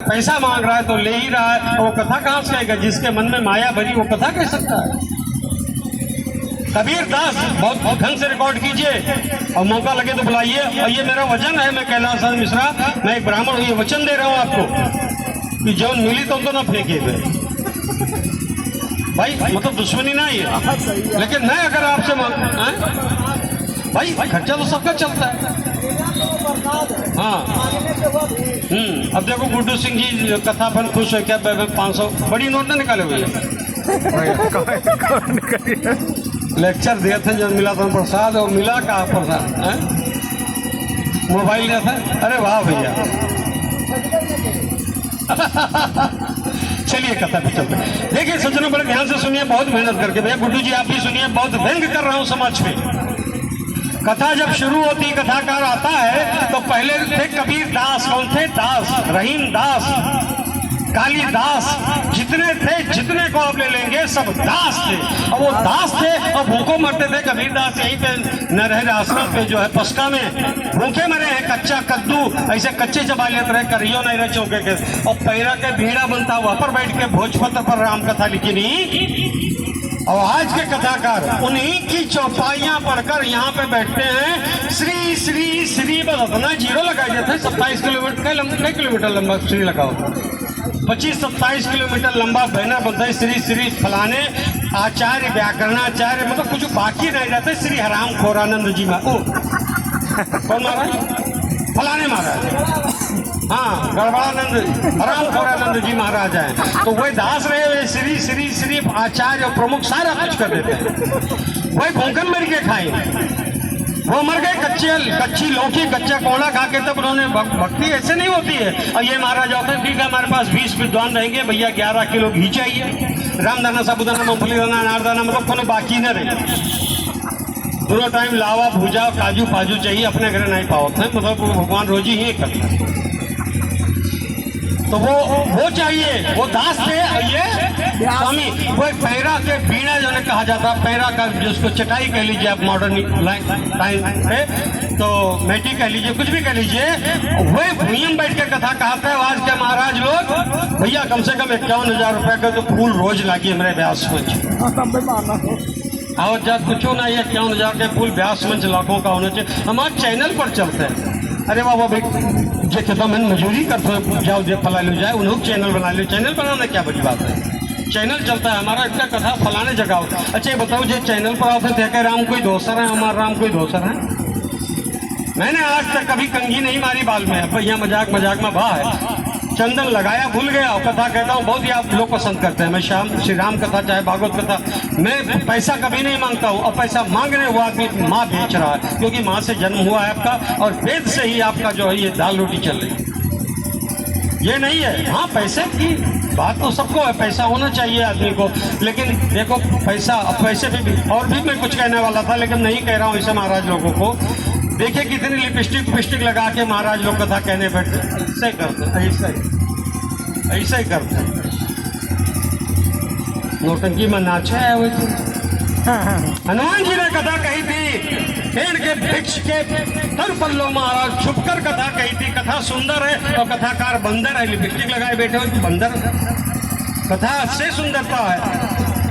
पैसा मांग रहा है तो ले ही रहा है, वो कथा कहाँ से आएगा? जिसके मन में माया भरी वो कथा कह सकता है? कबीर दास बहुत ढंग से रिकॉर्ड कीजिए और मौका लगे तो बुलाइए। और ये मेरा वचन है, मैं कैलाश मिश्रा, मैं एक ब्राह्मण हूँ, ये वचन दे रहा हूँ आपको कि जौन मिली तो ना फेंके भाई, मतलब दुश्मनी ना ही है, लेकिन मैं अगर आपसे भाई खर्चा तो सबका चलता है। हाँ अब देखो गुड्डू सिंह जी कथा पर खुश है क्या? 500 बड़ी नोट ना निकाले हुए लेक्चर दिए थे जब मिला था प्रसाद, और मिला कहा प्रसाद मोबाइल दिया था। अरे वाह भैया चलिए कथा पे चलते हैं। देखिए सज्जनों बड़े ध्यान से सुनिए, बहुत मेहनत करके। भैया गुड्डू जी आप भी सुनिए, बहुत व्यंग कर रहा हूँ समाज पे। कथा जब शुरू होती, कथाकार आता है तो पहले थे कबीर दास। कौन थे? दास, रहीम दास, कालीदास, जितने थे, जितने को आप ले लेंगे सब दास थे। और वो दास थे और भूखों मरते थे। कबीर दास यहीं पे नरहर आश्रम पे जो है पस्का में भूखे मरे हैं। कच्चा कद्दू ऐसे कच्चे चबा लेते रहे, करियो नहीं रहे चौके के, और पैरा के भीड़ा बनता वहां पर बैठ के भोजपत्र पर राम कथा लिखी नहीं। और आज के कथाकार उन्हीं की चौपाइयां पढ़कर यहाँ पे बैठते हैं। श्री श्री श्री बस अपना जीरो लगाए देते हैं। 27 किलोमीटर लंबा श्री लगा होता, 25-27 किलोमीटर लंबा बैनर बनता है, श्री श्री फलाने आचार्य व्याकरणाचार्य, मतलब कुछ बाकी नहीं रहता। श्री हराम खोरानंद जी कौन महाराज? फलाने महाराज, हाँ गड़बड़ानंद हराम खोरानंद जी महाराज हैं। तो वही दास रहे हुए श्री श्री श्री आचार्य और प्रमुख सारा कुछ कर देते हैं। वही भूखन मर के खाए, वो मर गए कच्ची लौकी कच्चा कोड़ा खा के, तब उन्होंने भक्ति ऐसे नहीं होती है। और ये महाराज होते हैं, ठीक है हमारे पास 20 विद्वान रहेंगे भैया, 11 किलो घी चाहिए, रामदाना साबुदाना मूंगफली दाना अनारदाना, मतलब कोनो बाकी न रहे। दोनों टाइम लावा भूजा काजू पाजू चाहिए, अपने घर नहीं पाओ, मतलब भगवान रोजी ही करता है। तो वो चाहिए, वो दास थे। और ये स्वामी वो पैरा के बीड़ा जो कहा जाता, पैरा का जिसको चटाई कह लीजिए आप मॉडर्न टाइम पे, तो मेटी कह लीजिए, कुछ भी कह लीजिए, वही भूयम बैठ के कथा कहते हैं। आज के महाराज लोग भैया कम से कम 51,000 रुपए का तो फूल रोज लागिए मेरे व्यास मंच, और जब कुछ ना ये 51,000 के फूल व्यास मंच लाखों का होना चाहिए। हमारे चैनल पर चलते हैं। अरे बाबा भाई जो कहता मैंने मजूरी करते जाओ दे फला लो जाए, उन्होंने चैनल बना लो। चैनल बनाना क्या बड़ी बात है? चैनल चलता है हमारा, इतना कथा फलाने जगह होता है। अच्छा ये बताओ जो चैनल पर आते थे कि राम कोई दोसर है, हमारा राम कोई दोसर है? मैंने आज तक कभी कंघी नहीं मारी बाल में। अब भैया मजाक में भा है, चंदन लगाया भूल गया और कथा कहता हूँ। बहुत ही आप लोग पसंद करते हैं। मैं श्री राम कथा चाहे भागवत कथा, मैं पैसा कभी नहीं मांगता हूँ। और पैसा मांगने वो आदमी माँ बेच रहा है, क्योंकि माँ से जन्म हुआ है आपका, और वेद से ही आपका जो है ये दाल रोटी चल रही है। ये नहीं है। हाँ पैसे की बात तो सबको है, पैसा होना चाहिए आदमी को, लेकिन देखो पैसे भी और भी मैं कुछ कहने वाला था, लेकिन नहीं कह रहा हूँ इसे महाराज लोगों को। देखिए कितनी लिपस्टिक लगा के महाराज लोग कथा कहने बैठते, ऐसे ही करते, ऐसे ही करते। नौटंकी में नाचा है वो। हनुमान जी ने कथा कही थी, पेड़ के वृक्ष के तर पल्लों महाराज छुपकर कथा कही थी। कथा सुंदर है और कथाकार बंदर है, लिपस्टिक लगाए बैठे हुए बंदर। कथा से सुंदरता है।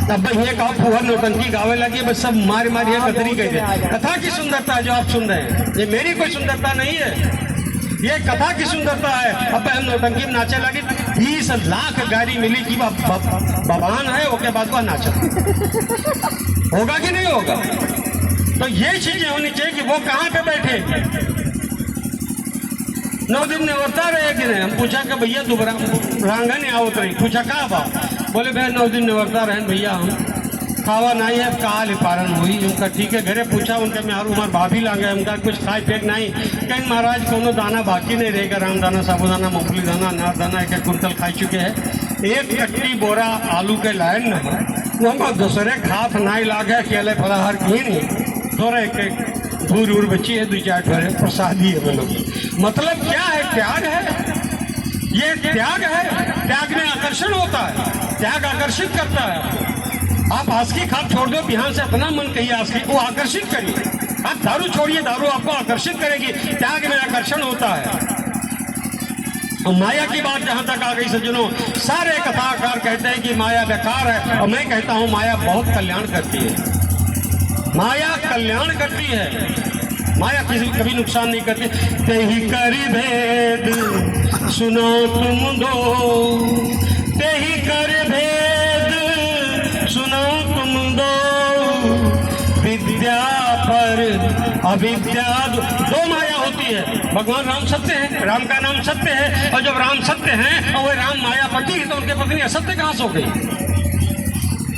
अब ये कहा फुहर नौटंकी गावे लगी, बस सब मारी ये कतरी कहते। कथा की सुंदरता है जो आप सुन रहे हैं, ये मेरी कोई सुंदरता नहीं है, ये कथा की सुंदरता है। अब हम नौटंकी में नाचे लगे, 20 लाख गाड़ी मिली कि बबान है, उसके बाद वह नाचा होगा कि नहीं होगा? तो ये चीजें होनी चाहिए कि वो कहाँ पे बैठे। 9 दिन निवर्ता रहे कि नहीं? हम पूछा कि भैया दोबारा रांगा नहीं आवत रही। पूछा कहा बाप? बोले भैया 9 दिन निवर्ता रहे भैया, हम खावा नहीं है, कहा लिपारण हुई। उनका ठीक है घरे पूछा, उनके में उमर भाभी लागे, उनका कुछ खाए पेट नहीं। कहीं महाराज कोनो दाना बाकी नहीं रहेगा, रामदाना साबुदाना मूंगफली दाना अनारदाना 1-1 कुंटल खा चुके हैं। एक कट्टी बोरा आलू के लाइन न वो हम दूसरे खात नहीं लागे, अकेले फलाहार की नहीं, थोड़ा एक दूर बची है, 2-4 ठोरे प्रसादी है बोलो। मतलब क्या है? त्याग है, ये त्याग है। त्याग में आकर्षण होता है, त्याग आकर्षित करता है। आप आस्की खाप छोड़ दो, बिहान से अपना मन कहिए आस्की को आकर्षित करिए। आप दारू छोड़िए, दारू आपको आकर्षित करेगी। त्याग में आकर्षण होता है। और माया की बात जहां तक आ गई सज्जनों, सारे कथाकार कहते हैं कि माया बेकार है, और मैं कहता हूं माया बहुत कल्याण करती है। माया कल्याण करती है, माया किसी कभी नुकसान नहीं करती। तेहि करि भेद सुनो तुम दो, तेहि करि भेद सुनो तुम दो, विद्या पर अविद्या दो माया होती है। भगवान राम सत्य है, राम का नाम सत्य है, और जब राम सत्य हैं और वो राम मायापति है तो उनके पत्नी असत्य कहां से हो गई?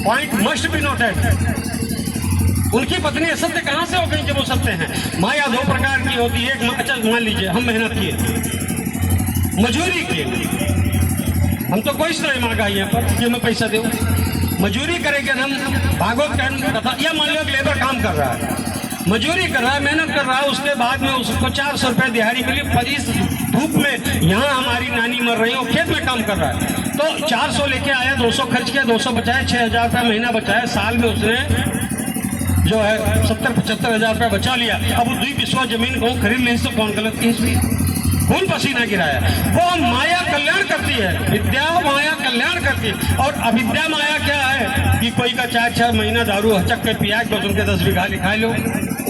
Point must be noted. उनकी पत्नी असत्य कहां से हो गई जब वो सत्य हैं? माया दो प्रकार की होती है। एक अच्छा मान लीजिए हम मेहनत किए, मजूरी किए, हम तो कोई नहीं मांगा यहाँ पर कि मैं पैसा दूं, मजूरी करेंगे हम भागवत कथा, या मान लो लेबर काम कर रहा है, मजूरी कर रहा है, मेहनत कर रहा है, उसके बाद में उसको 400 रुपये दिहाड़ी मिली, पर इस धूप में यहाँ हमारी नानी मर रही है, वो खेत में काम कर रहा है, तो 400 लेके आया, 200 खर्च किया, 200 बचाया, 6,000 रुपया महीना बचाया, साल में उसने जो है 70-75 हज़ार रुपया बचा लिया। अब वो 2 बिस्वा जमीन को खरीद ली तो कौन गलत की? इसलिए खून पसीना गिराया। वो माया कल्याण करती है, विद्या माया कल्याण करती है। और अविद्या माया क्या है कि कोई का 4-6 महीना दारू हचक के पिया तो उनके 10 बीघा लिखा लो,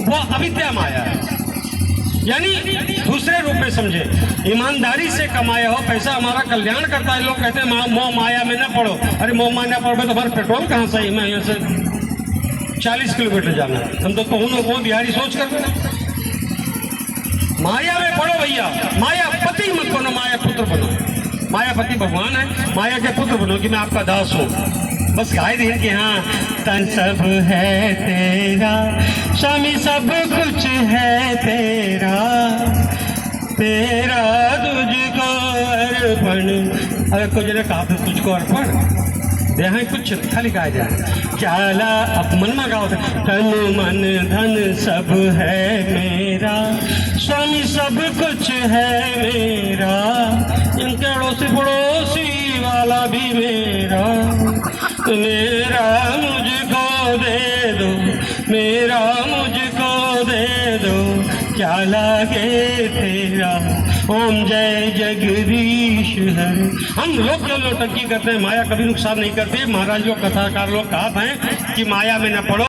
वो अविद्या माया है। यानी दूसरे रूप में समझे, ईमानदारी से कमाया हो पैसा हमारा कल्याण करता है। लोग कहते हैं मोह माया में न पड़ो। अरे मोह माया न पड़ो तो हमारा पेट्रोल कहाँ से? मैं यहाँ से 40 किलोमीटर जाना है, हम तो वो बिहारी सोच कर माया में पढ़ो भैया। मायापति मत बनो, माया पुत्र बनो। मायापति भगवान है, माया के पुत्र बनो कि मैं आपका दास हूँ। बस गाय दी कि हाँ तन सब है तेरा, स्वामी सब कुछ है तेरा, तेरा तुझको अर्पण। अगर कुछ ने कहा तुझको अर्पण यहाँ कुछ खाली गाया जाए चाला अपमन में गाओ, तन मन धन सब है मेरा, स्वामी सब कुछ है मेरा, इनके अड़ोसी पड़ोसी वाला भी मेरा, मेरा मुझको दे दो, मेरा मुझको दे दो, क्या लागे तेरा। ओम जय जगदीश हरे। हम लोग जो नौटंकी करते हैं, माया कभी नुकसान नहीं करती। महाराज लोग कथाकार लोग कहा है कि माया में न पड़ो।